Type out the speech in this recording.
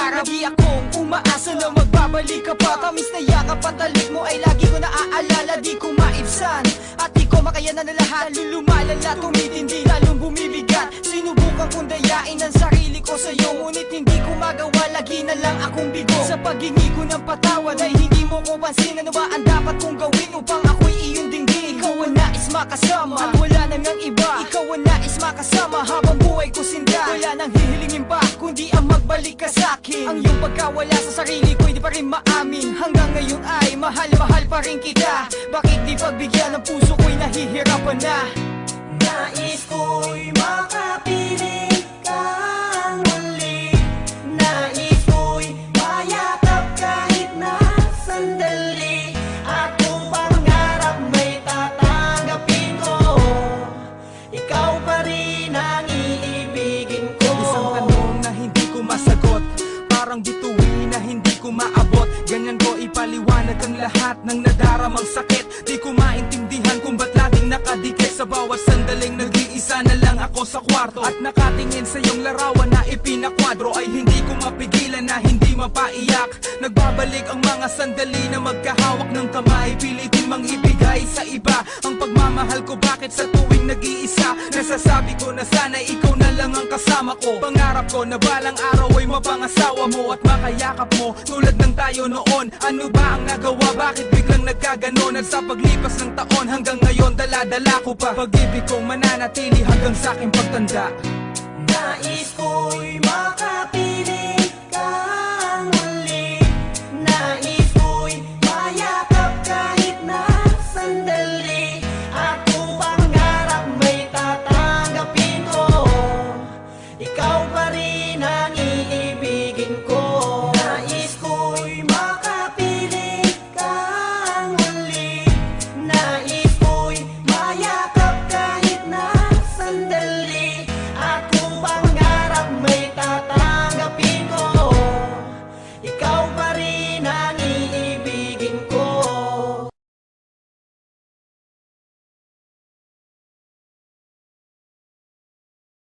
pangarap. Lagi akong umaasa na magbabalik ka pa. Tamis na yakap at talik mo ay lagi ko naaalala. Di ko maibsan at di ko makayanan na lahat. Lumalala, tumitindi, lalong bumibigat. Sinubukan kong dayain ang sarili ko sa'yo, ngunit hindi ko magawa, lagi na lang akong bigo. Sa paghingi ko ng patawad ay hindi mo ko pansin. Ano ba ang dapat kong gawin upang ako'y iyong dinggin? Ikaw ang nais makasama at wala nang ang iba. Ikaw ang nais makasama habang buhay ko sinda. Wala nang hihilingin pa kundi ang magbalik ka sa'kin. Ang iyong pagkawala sa sarili ko hindi pa rin maamin. Hanggang ngayon ay mahal-mahal pa rin kita. Bakit di pagbigyan ng puso ko'y nahihirapan na? Nais ko'y makapiling kang muli. Nais ko'y mayakap kahit na sandali. At kung pangarap may tatanggapin ko, ikaw pa rin ang iibigin ko. Isang tanong na hindi ko masagot, parang bituin na hindi ko maabot. Ganyan ko ipaliwanag ang lahat ng nadaramang sakit. Di ko maintindihan kung ba't laging nakadikit. Sa bawat sandaling nag-iisa na lang ako sa kwarto, at nakatingin sa iyong larawan na ipinakwadro. Ay hindi ko mapigilan na hindi mapaiyak. Nagbabalik ang mga sandali na magkahawak ng kamay. Pilitin mang ibigay sa iba ang pagmamahal ko. Bakit sa tuwing nag-iisa nasasabi ko na sana ikaw na lang ang kasama ko? Pangarap ko na balang araw ay mapangasawa mo at makayakap mo tulad ng tayo noon. Ano ba ang nagawa? Bakit biglang nagkaganon? At sa paglipas ng taon hanggang ngayon dala-dala ko pa pag-ibig kong mananatili hanggang sa aking pagtanda. Nais ko'y makapit